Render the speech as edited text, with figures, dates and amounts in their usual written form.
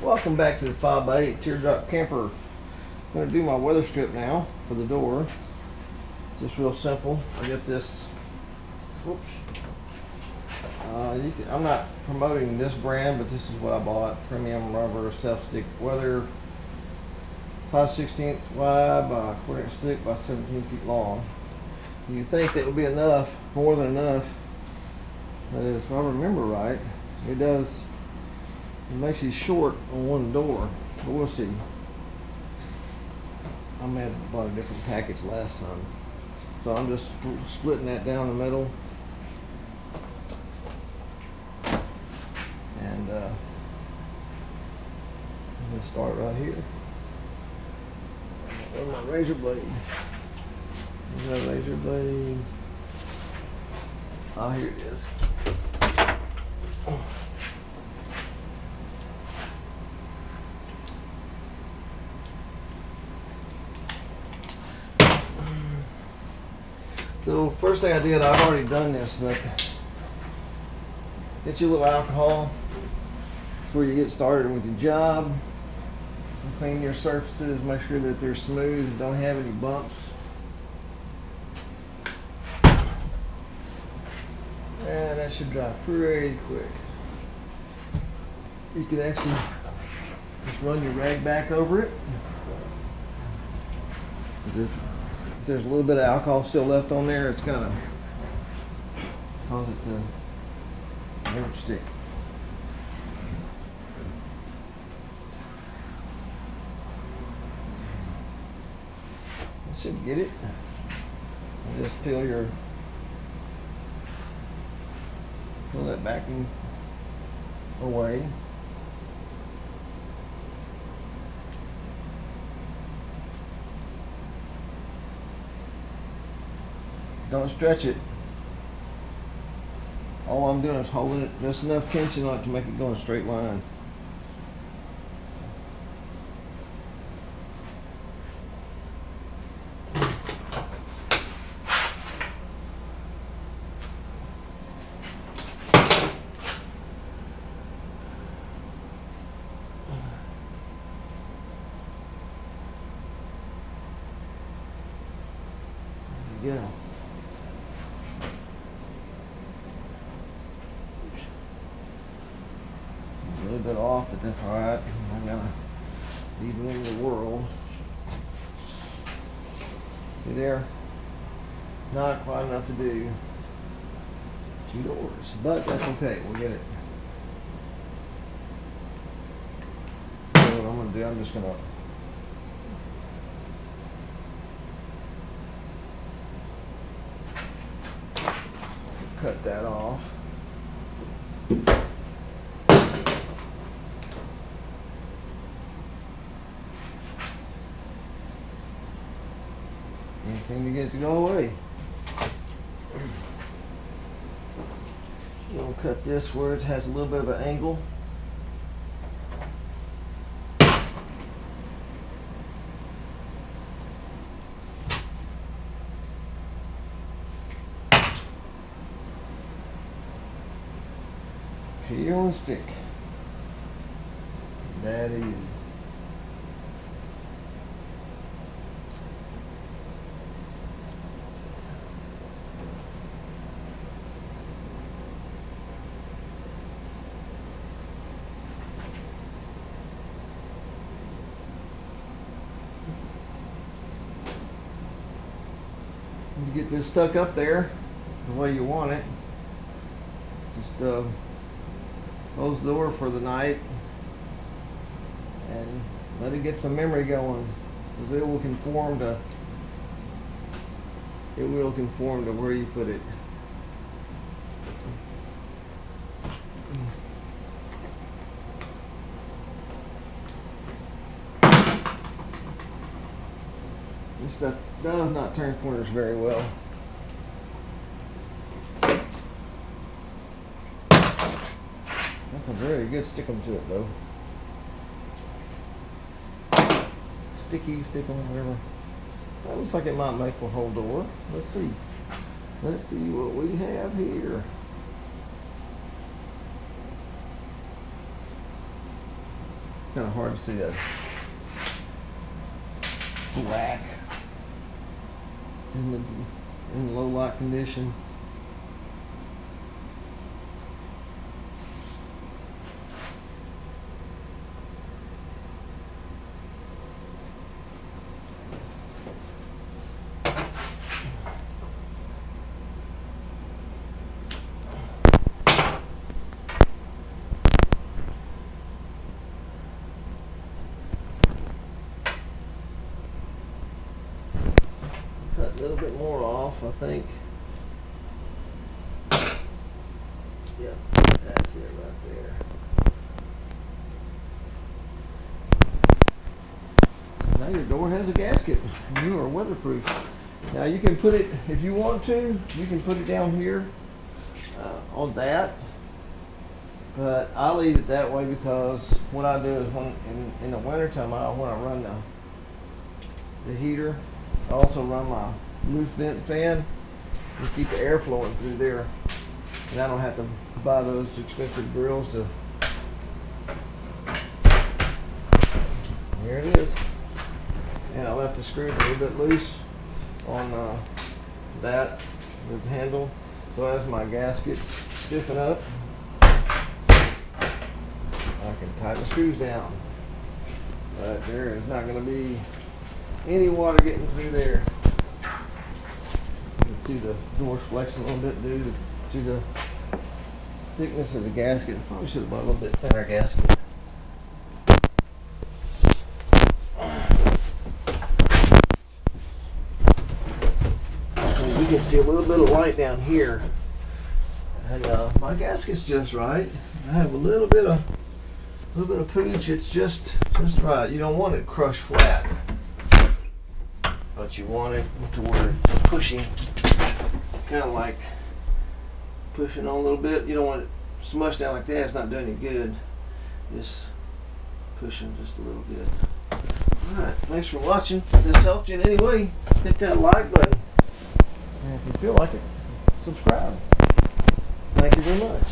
Welcome back to the 5x8 teardrop camper. I'm going to do my weather strip now for the door. It's just real simple. I get this. Whoops. I'm not promoting this brand, but this is what I bought. Premium rubber self-stick weather, 5/16 wide by 1/4 inch thick by 17 feet long. You think that would be enough, more than enough. But if I remember right, it does. It makes you short on one door, but we'll see. I may have bought a different package last time, so I'm just splitting that down the middle. And I'm gonna start right here. Where's my razor blade? Where's my razor blade? Oh, here it is. So first thing I did, I've already done this, but get you a little alcohol before you get started with your job. Clean your surfaces, make sure that they're smooth and don't have any bumps. And that should dry pretty quick. You can actually just run your rag back over it. If there's a little bit of alcohol still left on there, it's gonna cause it to never stick. That should get it. And just peel that backing away. Don't stretch it. All I'm doing is holding it just enough tension on it to make it go in a straight line. There you go. A little bit off, but that's alright. I gotta even in the world. See there? Not quite enough to do 2 doors, but that's okay. We'll get it. So what I'm gonna do, I'm just gonna cut that off. Can't seem to get it to go away. We'll cut this where it has a little bit of an angle. Peel and stick. That is. You get this stuck up there the way you want it. Just close the door for the night and let it get some memory going, because it will conform to where you put it. This stuff does not turn corners very well. That's a very good stickum to it though. Sticky, stickum, whatever. That looks like it might make a whole door. Let's see. Let's see what we have here. kind of hard to see that black in low light condition. Cut a little bit more off, I think. Yeah, that's it right there. Now your door has a gasket. You are weatherproof. Now you can put it, if you want to, you can put it down here on that. But I leave it that way because what I do is when in the wintertime, when I run the heater, I also run my roof vent fan to keep the air flowing through there. And I don't have to buy those expensive grills to. Here it is. And I left the screws a little bit loose on that with the handle. So as my gaskets stiffen up, I can tighten the screws down. But there is not going to be any water getting through there. You can see the doors flexing a little bit due to the thickness of the gasket. Probably should have bought a little bit thinner gasket. And you can see a little bit of light down here. And my gasket's just right. I have a little bit of pooch. It's just right. You don't want it crushed flat, but you want it to where it's pushing, kind of like pushing on a little bit. You don't want it smushed down like that. It's not doing any good. Just pushing just a little bit. Alright, thanks for watching. If this helped you in any way, hit that like button. And if you feel like it, subscribe. Thank you very much.